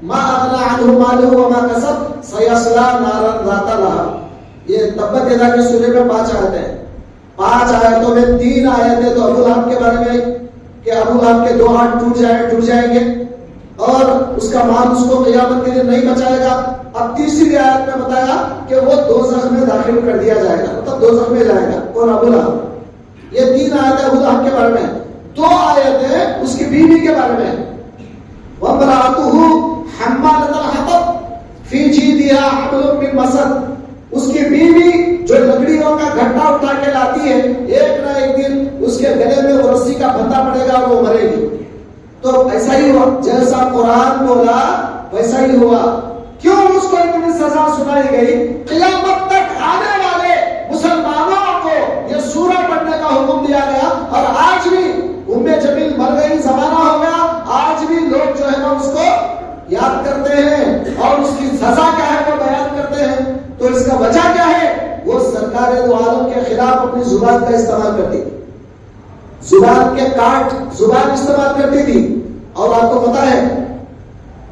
ما اغنی عنہ مالہ وما کسب سیصلی نارا ذات لہب. یہ تبت یدا کے سورے میں 5 آیتیں ہیں. 5 آیتوں میں 3 آیتیں تو ابو لہب کے بارے میں کہ ابو لہب کے 2 ہاتھ ٹوٹ جائیں گے اور اس کا مال اس کو قیامت کے دن نہیں بچائے گا. اب تیسری آیت میں بتایا کہ وہ دوزخ میں داخل کر دیا جائے گا، مطلب دوزخ میں جائے گا. اور ابو لہب، یہ 3 آیتیں ابو لہب کے بارے میں. 2 آیتیں اس کی بیوی کے بارے میں. وَامْرَأَتُهُ حَمَّالَةَ الْحَطَبِ فِي جِيدِهَا حَبْلٌ مِّن مَّسَدٍ، اس کی بیوی جو لکڑیوں کا گھٹا اٹھا کے لاتی ہے، ایک نہ ایک دن اس کے گلے میں وہ رسی کا پھندا پڑے گا اور وہ مرے گی. تو ایسا ہی ہوا، جیسا قرآن بولا ویسا ہی ہوا. کیوں اس کو اتنی سزا سنائی گئی؟ قیامت تک آنے والے مسلمانوں کو یہ سورہ پڑھنے کا حکم دیا گیا. اور آج بھی ام جمیل مر گئی، زمانہ ہو گیا، آج بھی لوگ جو ہے نا اس کو یاد کرتے ہیں اور اس کی سزا کیا ہے وہ بیان کرتے ہیں. تو اس کا وجہ کیا ہے؟ وہ سرکار دو عالم کے خلاف اپنی زبان کا استعمال کرتی تھی، زبان کے کاٹ زبان استعمال کرتی تھی. اور آپ کو پتا ہے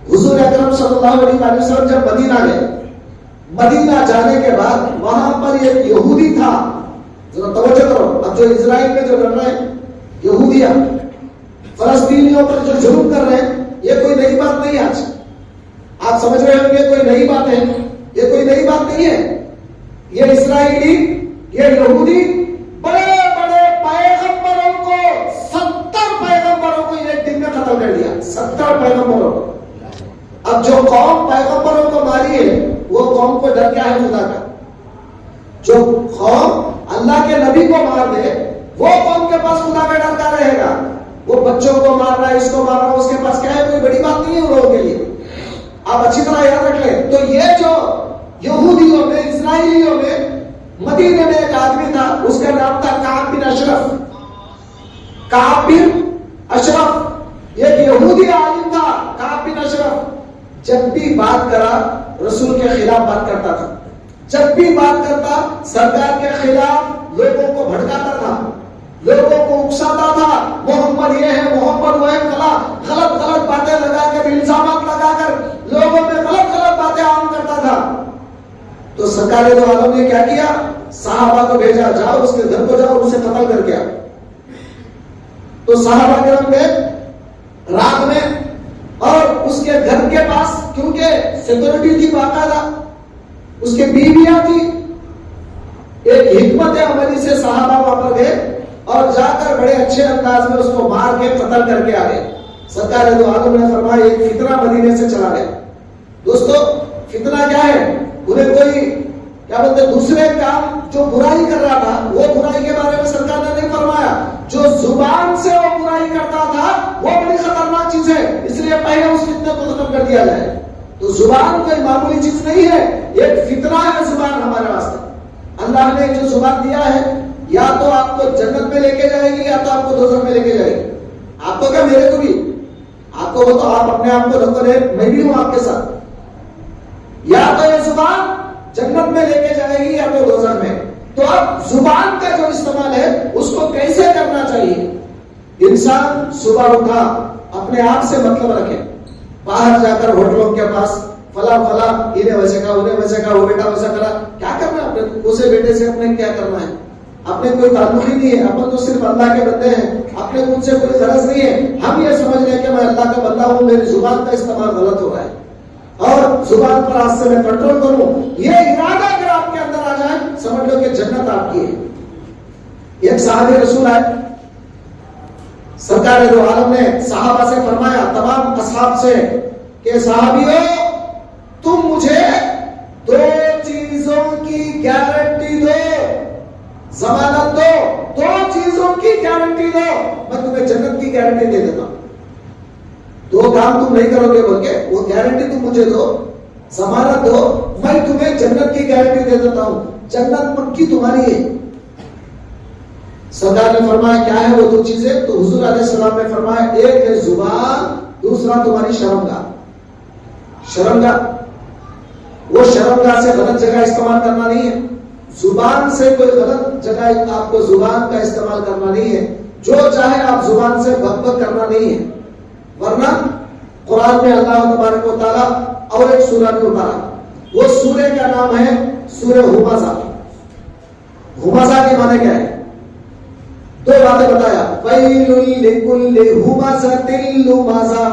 حضور اکرم صلی اللہ علیہ وسلم جب مدینہ گئے، مدینہ جانے کے بعد وہاں پر ایک یہودی تھا. ذرا توجہ کرو، اب جو اسرائیل میں جو لڑ رہے ہیں یہودیاں، فلسطینیوں پر جو ظلم کر رہے ہیں، یہ کوئی نئی بات نہیں. آج آپ سمجھ رہے ہوں گے کوئی نئی بات ہے، یہ کوئی نئی بات نہیں ہے. یہ اسرائیلی، یہ یہودی بڑے بڑے پیغمبروں کو 70 پیغمبروں کو ایک دن میں ختم کر دیا. 70 پیغمبروں کو. اب جو قوم پیغمبروں کو ماری ہے وہ قوم کو ڈر کیا ہے؟ خدا کا. جو قوم اللہ کے نبی کو مار دے وہ قوم کے پاس خدا کا ڈر کیا رہے گا؟ وہ بچوں کو مار رہا ہے، اس کو مار رہا ہے، اس کے پاس کیا ہے؟ کوئی بڑی بات نہیں ہے ان لوگوں کے لیے. آپ اچھی طرح یاد رکھ لیں. تو یہ جو یہودیوں میں، اسرائیلیوں میں، مدینے میں ایک آدمی تھا، اس کا نام تھا کعب بن اشرف. کعب بن اشرف ایک یہودی عالم تھا. کعب بن اشرف جب بھی بات کرا رسول کے خلاف بات کرتا تھا، جب بھی بات کرتا سرکار کے خلاف لوگوں کو بھڑکاتا تھا، لوگوں کو اکساتا تھا. محمد یہ ہے، محمد وہ ہے، غلط غلط باتیں لگا کر، الزامات لگا کر لوگوں میں غلط غلط باتیں عام کرتا تھا. تو سرکار دو عالم نے کیا کیا؟ صحابہ کو بھیجا، جاؤ اس کے گھر کو جاؤ، اسے قتل کر کے آؤ. تو صحابہ کرام گئے رات میں، اور اس کے گھر کے پاس کیونکہ سیکورٹی تھی باقاعدہ، اس کے بیویاں تھی. ایک حکمت عملی سے صحابہ وہاں پر گئے اور جا کر بڑے اچھے انداز میں اس کو مار کے قتل کر کے آ گئے. سرکار دو عالم نے فرمایا ایک فتنہ مدینے سے چلا گیا. دوستو فتنہ کیا ہے؟ انہیں کوئی کیا بولتے دوسرے کام جو برائی کر رہا تھا وہ برائی کے بارے میں سرکار نے نہیں فرمایا. جو زبان سے وہ برائی کرتا تھا وہ بڑی خطرناک چیز ہے، اس لیے پہلے اس فتنے کو ختم کر دیا جائے. تو زبان کوئی معمولی چیز نہیں ہے، ایک فتنہ ہے زبان ہمارے واسطے. اللہ نے جو زبان دیا ہے یا تو آپ کو جنت میں لے کے جائے گی یا تو آپ کو دوزخ میں لے کے جائے گی. آپ کو کیا، میرے کو بھی، آپ کو وہ تو آپ اپنے آپ کو لوگوں نے، میں بھی ہوں آپ کے ساتھ. یا تو یہ زبان جنت میں لے کے جائے گی یا تو دوزخ میں. تو اب زبان کا جو استعمال ہے اس کو کیسے کرنا چاہیے؟ انسان صبح اٹھا اپنے آپ سے مطلب رکھے، باہر جا کر ہوٹلوں کے پاس فلاں فلاں انہیں ویسے کہا، انہیں ویسے کہا، وہ بیٹا ویسا کرا. کیا کرنا ہے اپنے اسے بیٹے سے؟ اپنے کیا کرنا ہے؟ اپنے کوئی تعلق ہی نہیں ہے. اپن تو صرف اللہ کے بندے ہیں، اپنے ان سے کوئی غرض نہیں ہے. ہم یہ سمجھ رہے ہیں کہ میں اللہ کا بندہ ہوں، میری زبان کا استعمال غلط ہو رہا ہے. اور زبان پر آج سے میں کنٹرول کروں، یہ ارادہ اگر آپ کے اندر آ جائے سمجھ لو کہ جنت آپ کی ہے۔ ایک صحابی رسول آئے، سرکار دو عالم نے صحابہ سے فرمایا، تمام اصحاب سے، کہ صحابیوں تم مجھے دو چیزوں کی گارنٹی دو، ضمانت دو، دو چیزوں کی گارنٹی دو، میں تمہیں جنت کی گارنٹی دے دیتا ہوں۔ دو کام تم نہیں کرو گے بول کے وہ گارنٹی تم مجھے دو، ضمانت دو، میں تمہیں جنت کی گارنٹی دے دیتا ہوں، جنت پکی تمہاری ہے۔ سرکار نے فرمایا کیا ہے وہ دو چیزیں؟ تو حضور علیہ السلام نے فرمایا ایک ہے زبان، دوسرا تمہاری شرمگاہ۔ شرمگاہ، وہ شرمگاہ سے غلط جگہ استعمال کرنا نہیں ہے، زبان سے کوئی غلط جگہ آپ کو زبان کا استعمال کرنا نہیں ہے، جو چاہے آپ زبان سے بک بک کرنا نہیں ہے، ورنہ قرآن میں اللہ تبارک و تعالیٰ اور ایک سورہ بھی اتارا، وہ سورہ کا نام ہے سورہ ہمزہ۔ ہمزہ کے معنی کیا ہے؟ دو باتیں بتایا، وَيْلٌ لِكُلِّ ہُمَزَةٍ لُمَزَةٍ،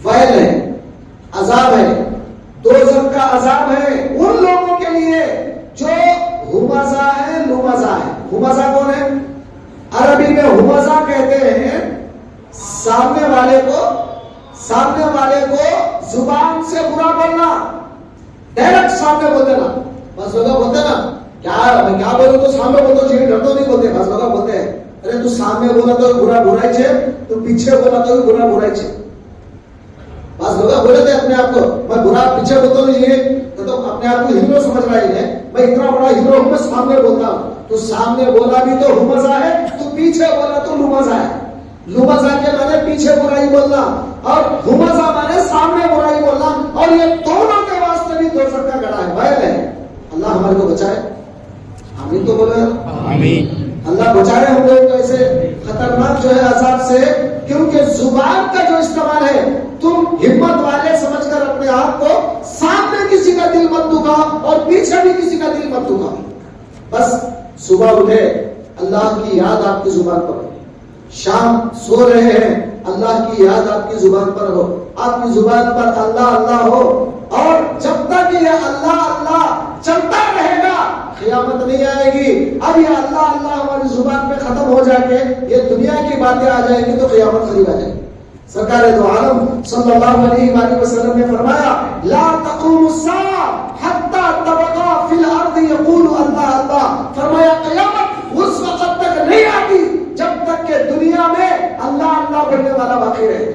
ویل ہے، عذاب ہے، دوزخ کا عذاب ہے ان لوگوں کے لیے جو ہمزہ ہے، لمزہ ہے۔ ہمزہ کون ہے؟ عربی میں ہمزہ کہتے ہیں سامنے والے کو زبان سے برا بولنا، ڈائریکٹ سامنے بول دینا۔ بس لوگ بولتے نا میں کیا بولوں تو سامنے بولتا ہوں، ڈر تو نہیں بولتے، بس لوگ بولتے ہیں ارے تو سامنے بولا تو برا برائی چھے، تو پیچھے بولا تو برا برائی چھے۔ بس لوگ بولے تھے اپنے آپ کو میں برا پیچھے بولتا ہوں، یہ تو اپنے آپ کو ہیرو سمجھ رہا ہے، میں اتنا بڑا ہیرو ہوں، میں سامنے بولتا ہوں، تو سامنے بولا بھی تو ہمزہ ہے، تو پیچھے بولا تو لمزہ ہے۔ لمزہ کے معنی پیچھے برائی بولنا اور ہمزہ معنی سامنے برائی بولنا، اور یہ دونوں کے واسطے بھی دوزخ کا گڑھا ہے، ویل ہے۔ اللہ ہمارے کو بچائے، آمین تو بولے، آمین۔ اللہ بچائے ہم لوگ کو ایسے خطرناک جو ہے عذاب سے، کیونکہ زبان کا جو استعمال ہے، تم ہمت والے سمجھ کر اپنے آپ کو سامنے کسی کا دل مت دکھا اور پیچھے بھی کسی کا دل مت دکھا۔ بس صبح اٹھے اللہ کی یاد آپ کی زبان پر ہو، شام سو رہے ہیں اللہ کی یاد آپ کی زبان پر ہو، آپ کی زبان پر اللہ اللہ ہو، اور جب تک یہ اللہ اللہ چلتا رہے گا قیامت نہیں آئے گی۔ اب یہ اللہ اللہ ہماری زبان پہ ختم ہو جائے گی، یہ دنیا کی باتیں آ جائیں گی تو قیامت قریب آ جائے گی۔ سرکار دو عالم صلی اللہ علیہ وآلہ وسلم نے فرمایا لا تقوم الساعة حتى تبقى في الارض يقول اللہ اللہ، فرمایا قیامت اس وقت تک نہیں آتی جب تک کہ دنیا میں اللہ اللہ بولنے والا باقی رہے۔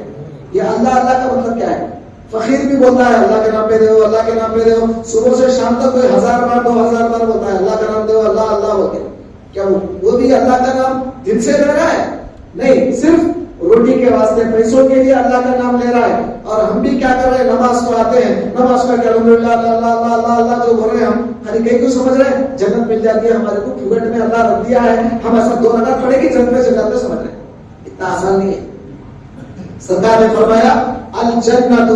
یہ اللہ اللہ کا مطلب کیا ہے؟ فقیر بھی بولتا ہے اللہ کے نام پہ دو، اللہ کے نام پہ دو، صبح سے شام تک کوئی 1000 بار 2000 بار بولتا ہے اللہ کا نام دو، اللہ اللہ ہوتے، کیا وہ بھی اللہ کا نام دل سے لے رہا ہے؟ نہیں، صرف روٹی کے واسطے پیسوں کے لیے اللہ کا نام لے رہا ہے۔ اور ہم بھی کیا کر رہے ہیں؟ نماز کو آتے ہیں، نماز میں الحمدللہ اللہ اللہ اللہ اللہ جو بول رہے ہیں ہم خالی کہیں کو سمجھ رہے ہیں جنت مل جاتی ہے ہمارے کو، پھگٹ میں اللہ رکھ دیا ہے، ہم ایسا 2 رکعت پڑھے گی جنت میں چل جاتے سمجھ رہے ہیں، اتنا آسان نہیں ہے۔ سرکار نے فرمایا الجنت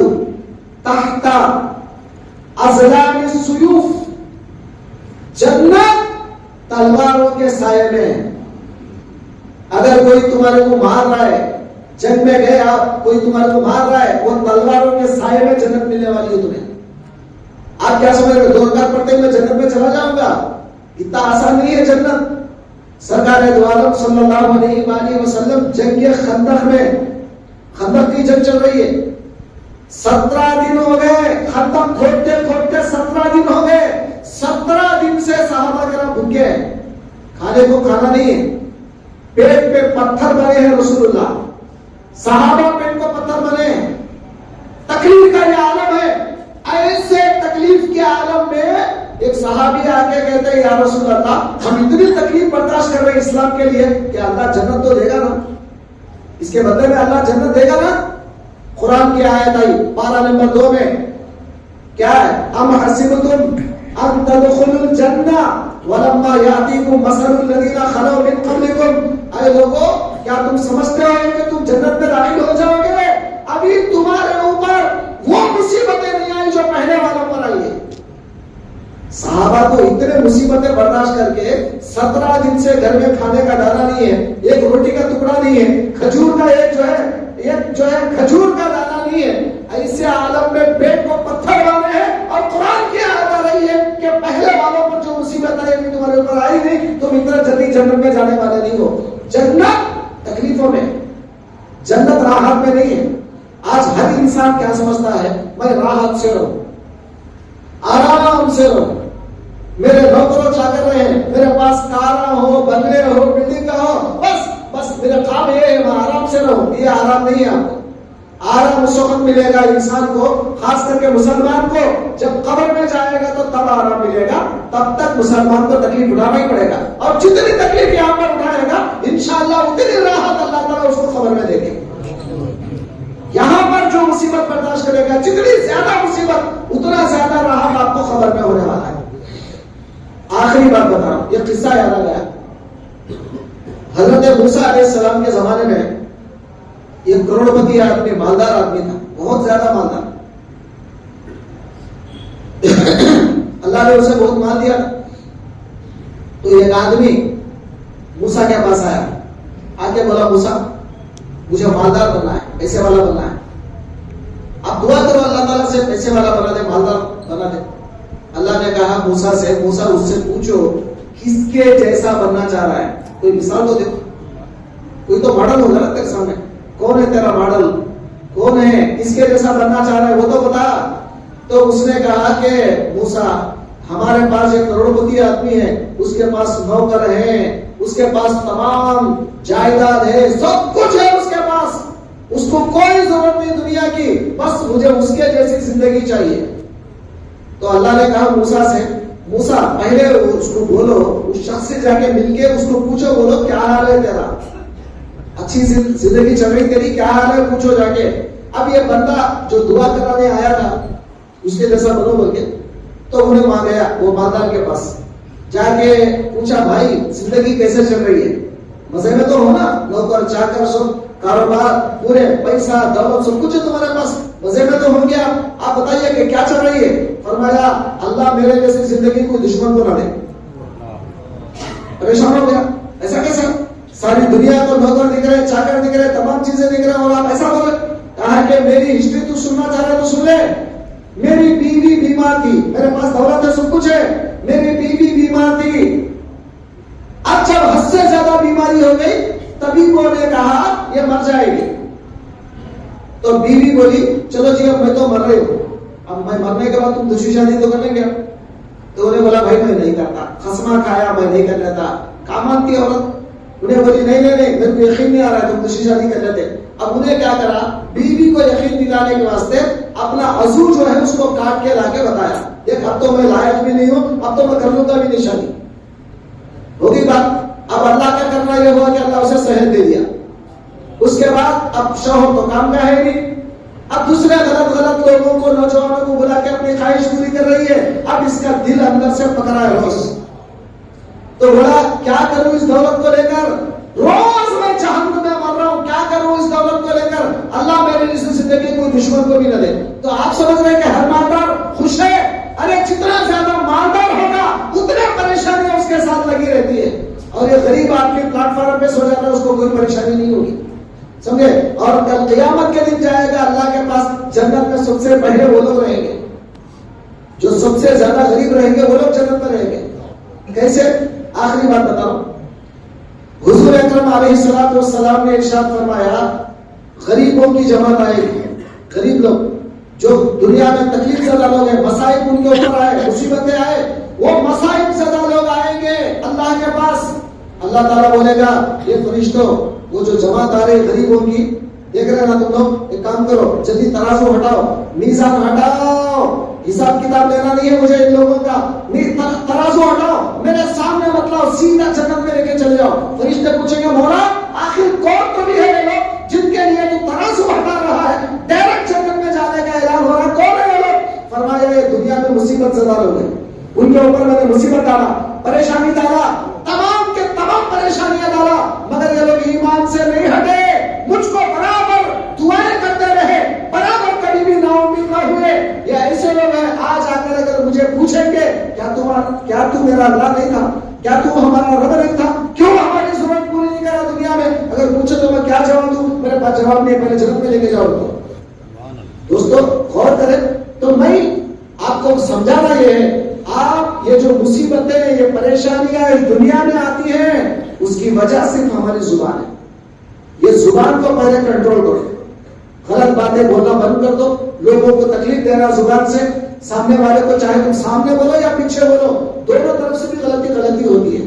تحت اظلام السیوف، جنت تلواروں کے سائے میں ہے۔ اگر کوئی تمہارے کو مار رہا ہے، جنگ میں گئے آپ، کوئی تمہارے کو مار رہا ہے، وہ تلواروں کے سائے میں جنت ملنے والی ہے تمہیں۔ آپ کیا سمجھ رہے 2 رکعت پڑھتے میں جنت میں چلا جاؤں گا؟ اتنا آسان نہیں ہے جنت۔ سرکار دو عالم صلی اللہ علیہ وآلہ وسلم جنگ خندق میں، خندق کی جنگ چل رہی ہے، 17 دن ہو گئے، خندق کھودتے کھودتے 17 دن ہو گئے، 17 دن سے صحابہ کرام بھوکے ہیں، کھانے کو کھانا نہیں ہے، پیٹ پہ پتھر بنے ہیں رسول اللہ، صحابہ پیٹ کو پتھر بنے ہیں، تکلیف کا یہ عالم ہے۔ ایسے تکلیف کے عالم میں ایک صحابی آ کے کہتے ہیں یا رسول اللہ ہم اتنی تکلیف برداشت کر رہے ہیں اسلام کے لیے کہ اللہ جنت تو دے گا نا، اس کے بدلے میں اللہ جنت دے گا نا؟ قرآن کی آیت آئی پارہ نمبر 2 میں، کیا ہے؟ ام حسبتم ان تدخلوا الجنہ ولما یاتیکم مثل الذین خلوا من قبلکم، اے لوگو کیا تم سمجھتے ہو کہ تم جنت میں داخل ہو جاؤ گے؟ ابھی تمہارے اوپر وہ مصیبتیں نہیں آئی جو پہلے والوں پر آئی ہے۔ صحابہ تو اتنے مصیبتیں برداشت کر کے 17 دن سے گھر میں کھانے کا دانہ نہیں ہے، ایک روٹی کا ٹکڑا نہیں ہے، کھجور کا ایک جو ہے کھجور کا دانہ نہیں ہے، ایسے عالم میں پیٹ کو پتھر ڈالے ہیں اور قرآن کی آیت آ رہی ہے کہ پہلے والوں پر جو مصیبت آئی نہیں تمہارے اوپر آئی نہیں، تم اتنا جلدی جنت میں جانے والے نہیں ہو۔ جنت تکلیفوں میں، جنت راحت میں نہیں ہے۔ آج ہر انسان کیا سمجھتا ہے، میں راحت سے رہوں، آرام سے رہوں، میرے نوکروں چاکر رہے، میرے پاس کار ہو، بنگلے ہو، بلڈنگ کا ہو، بس میرا کام یہ ہے میں آرام سے رہوں۔ یہ آرام نہیں ہے۔ آپ کو آرام اس وقت ملے گا انسان کو، خاص کر کے مسلمان کو جب قبر میں جائے گا تو تب آرام ملے گا، تب تک مسلمان کو تکلیف اٹھانا ہی پڑے گا، اور جتنی تکلیف یہاں پر اٹھائے گا انشاءاللہ اتنی راحت اللہ تعالیٰ اس کو قبر میں دے گے۔ یہاں پر جو مصیبت برداشت کرے گا، جتنی زیادہ مصیبت اتنا زیادہ راحت آپ کو قبر میں ہونے والا ہے۔ آخری بات بتا رہا ہوں، یہ قصہ یاد آ گیا۔ حضرت موسیٰ علیہ السلام کے زمانے میں ایک کروڑپتی آدمی، مالدار آدمی تھا، بہت زیادہ مالدار۔ اللہ نے اسے بہت مال دیا۔ تو ایک آدمی موسیٰ کے پاس آیا، آ کے بولا موسیٰ مجھے مالدار بننا ہے، پیسے والا بننا ہے، اب دعا کرو اللہ تعالیٰ سے پیسے والا بنا دے، مالدار بنا دے۔ اللہ نے کہا موسیٰ سے، موسیٰ اس سے پوچھو کس کے جیسا بننا چاہ رہا ہے، کوئی مثال تو دیکھو، کوئی تو ماڈل ہوگا نا تیرے سامنے، کون ہے تیرا ماڈل، کون ہے، کس کے جیسا بننا چاہ رہا ہے وہ تو بتا۔ تو اس نے کہا کہ موسیٰ ہمارے پاس ایک کروڑپتی آدمی ہے، اس کے پاس نوکر ہیں، اس کے پاس تمام جائیداد ہے، سب کچھ ہے اس کے پاس، اس کو کوئی ضرورت نہیں دنیا کی، بس مجھے اس کے جیسی زندگی چاہیے۔ تو اللہ نے کہا موسیٰ سے، موسیٰ پہلے اس کو بولو، اس شخص سے جا کے مل کے اس کو پوچھو، بولو کیا حال ہے تیرا، اچھی زندگی چل رہی تیری، کیا حال ہے پوچھو جا کے۔ اب یہ بندہ جو دعا کرانے آیا تھا اس کے جیسا بنو بول کے، تو انہیں وہاں گیا، وہ مالدار کے پاس جا کے پوچھا بھائی زندگی کیسے چل رہی ہے، مزے میں تو ہو نا، نوکر چاکر سب، کاروبار پورے، پیسہ دولت سب کچھ ہے تمہارے پاس، مزے میں تو ہوں گے آپ بتائیے کہ کیا چل رہی ہے۔ فرمایا اللہ میرے جیسی زندگی کوئی دشمن کو نہ دے۔ پریشان ہو گیا، ایسا کیسا، ساری دنیا کو نوکر دکھ رہے، چاکر دکھ رہے، تمام چیزیں دکھ رہے اور آپ ایسا بول رہے۔ کہا کہ میری ہسٹری تو سننا چاہ رہے تو سن لے، میری بیوی بیمار تھی، میرے پاس دولت ہے سب کچھ ہے، میری بیوی بیمار تھی، اب جب حد سے زیادہ بیماری ہو گئی تبھی وہ نے کہا یہ مر جائے گی۔ تو بیوی بولی چلو جی اب میں تو مر رہی ہوں، اب میں مرنے کے بعد تم دوسری شادی تو کر لیں گے۔ تو انہیں بولا بھائی میں نہیں کرتا، خصمہ کھایا میں نہیں کر لیتا، کامن تھی عورت، انہیں بولی نہیں میرے کو یقین نہیں آ رہا ہے تم دوسری شادی کر لیتے۔ اب انہیں کیا کرا، بیوی کو یقین دلانے کے واسطے اپنا عضو جو ہے اس کو کاٹ کے لا کے بتایا، دیکھ اب تو میں لائق بھی نہیں ہوں، اب تو میں کر لوں گا بھی نہیں شادی۔ ہوگی بات۔ اب اللہ کا کرنا یہ ہوا کہ اللہ اسے صحت دے دیا، اس کے بعد اب شوہر تو کام کا ہے نہیں، اب دوسرے غلط لوگوں کو، نوجوانوں کو بلا کے اپنی خواہش پوری کر رہی ہے، اب اس کا دل اندر سے پکڑا ہے روز۔ تو بڑا کیا کروں اس دولت کو لے کر، روز میں جہنم میں مر رہا ہوں، کیا کروں اس دولت کو لے کر، اللہ میرے اس زندگی کوئی دشمن کو بھی نہ دے۔ تو آپ سمجھ رہے ہیں کہ ہر مالدار خوش ہے؟ ارے جتنا زیادہ مالدار ہوگا اتنے پریشانیاں اس کے ساتھ لگی رہتی ہے، اور یہ غریب آدمی پلیٹ فارم پہ سو جاتا ہے، اس کو کوئی پریشانی نہیں ہوگی، سمجھے؟ اور کل قیامت کے دن جائے گا اللہ کے پاس، جنت میں سب سے پہلے وہ لوگ رہیں گے جو سب سے زیادہ غریب رہیں گے، وہ لوگ جنت میں رہیں گے۔ کیسے؟ آخری بات بتاؤں، حضور اکرم علیہ السلام نے ارشاد فرمایا غریبوں کی جماعت آئے گی، غریب لوگ جو دنیا میں تکلیف زدہ لوگ ہیں، مصائب ان کے اوپر آئے، مصیبتیں آئے، وہ مصائب زدہ لوگ آئیں گے اللہ کے پاس۔ اللہ تعالیٰ بولے گا یہ فرشتوں، وہ جو جماعت آ رہی غریبوں کی، دیکھ رہے نا تم لوگ، ایک کام کرو جلدی ترازو ہٹاؤ، میزان ہٹاؤ، حساب کتاب لینا نہیں ہے مجھے ان لوگوں کا، ترازو ہٹاؤ، میرے سامنے مطلب سیدھا جنت میں لے کے چلے جاؤ۔ فرشتے پوچھیں گے مولا آخر کون تو بھی ہے یہ لوگ جن کے لیے تو ترازو ہٹا رہا ہے، ڈائریکٹ جنت میں جانے کا اعلان ہو رہا ہے، کون ہے یہ لوگ؟ فرمایا یہ دنیا میں مصیبت زدہ لوگ ہیں، ان کے اوپر میں نے مصیبت ڈالا، پریشانی ڈالا، تمام کے تمام پریشانیاں ڈالا، مگر یہ لوگ ایمان سے نہیں ہٹے، مجھ کو برابر دعائیں کرتے رہے، برابر کبھی بھی نا امید نہ ہوئے۔ یہ ایسے لوگ ہیں آج آ کر اگر مجھے پوچھیں گے کیا تو میرا اللہ نہیں تھا، کیا تو ہمارا رب نہیں تھا، کیوں ہماری ضرورت پوری نہیں کرا دنیا میں، اگر پوچھے تو میں کیا جواب دوں؟ میرے پاس جواب نہیں، پہلے جنت میں لے کے جاؤ تو دوستو غور کریں. تو میں آپ کو سمجھانا یہ ہے، آپ یہ جو مصیبتیں، یہ پریشانیاں اس دنیا میں آتی ہیں، اس کی وجہ صرف ہماری زبان ہے. یہ زبان کو پہلے کنٹرول کرو، غلط باتیں بولنا بند کر دو. لوگوں کو تکلیف دینا زبان سے، سامنے والے کو چاہے تم سامنے بولو یا پیچھے بولو، دونوں طرف سے بھی غلطی ہوتی ہے.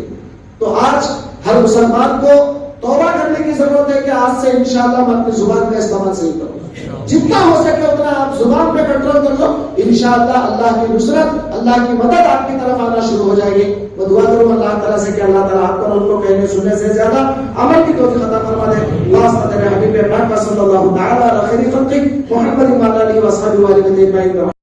تو آج ہر مسلمان کو توبہ کرنے کی ضرورت ہے کہ آج سے انشاءاللہ میں اپنی زبان کا استعمال صحیح کروں. جتنا ہو سکے اتنا آپ زبان پہ کنٹرول کر لو، انشاءاللہ اللہ کی نصرت، اللہ کی مدد آپ کی طرف آنا شروع ہو جائے گی. میں دعا کروں اللہ تعالیٰ سے کہ اللہ تعالیٰ آپ کو ان کو کہنے سننے سے زیادہ عمل کی توفیق عطا فرما دے. واسطہ تیرے حبیب پاک صلی اللہ تعالی علیہ خیر خلق محمد وعلی آلہ وصحبہ وسلم.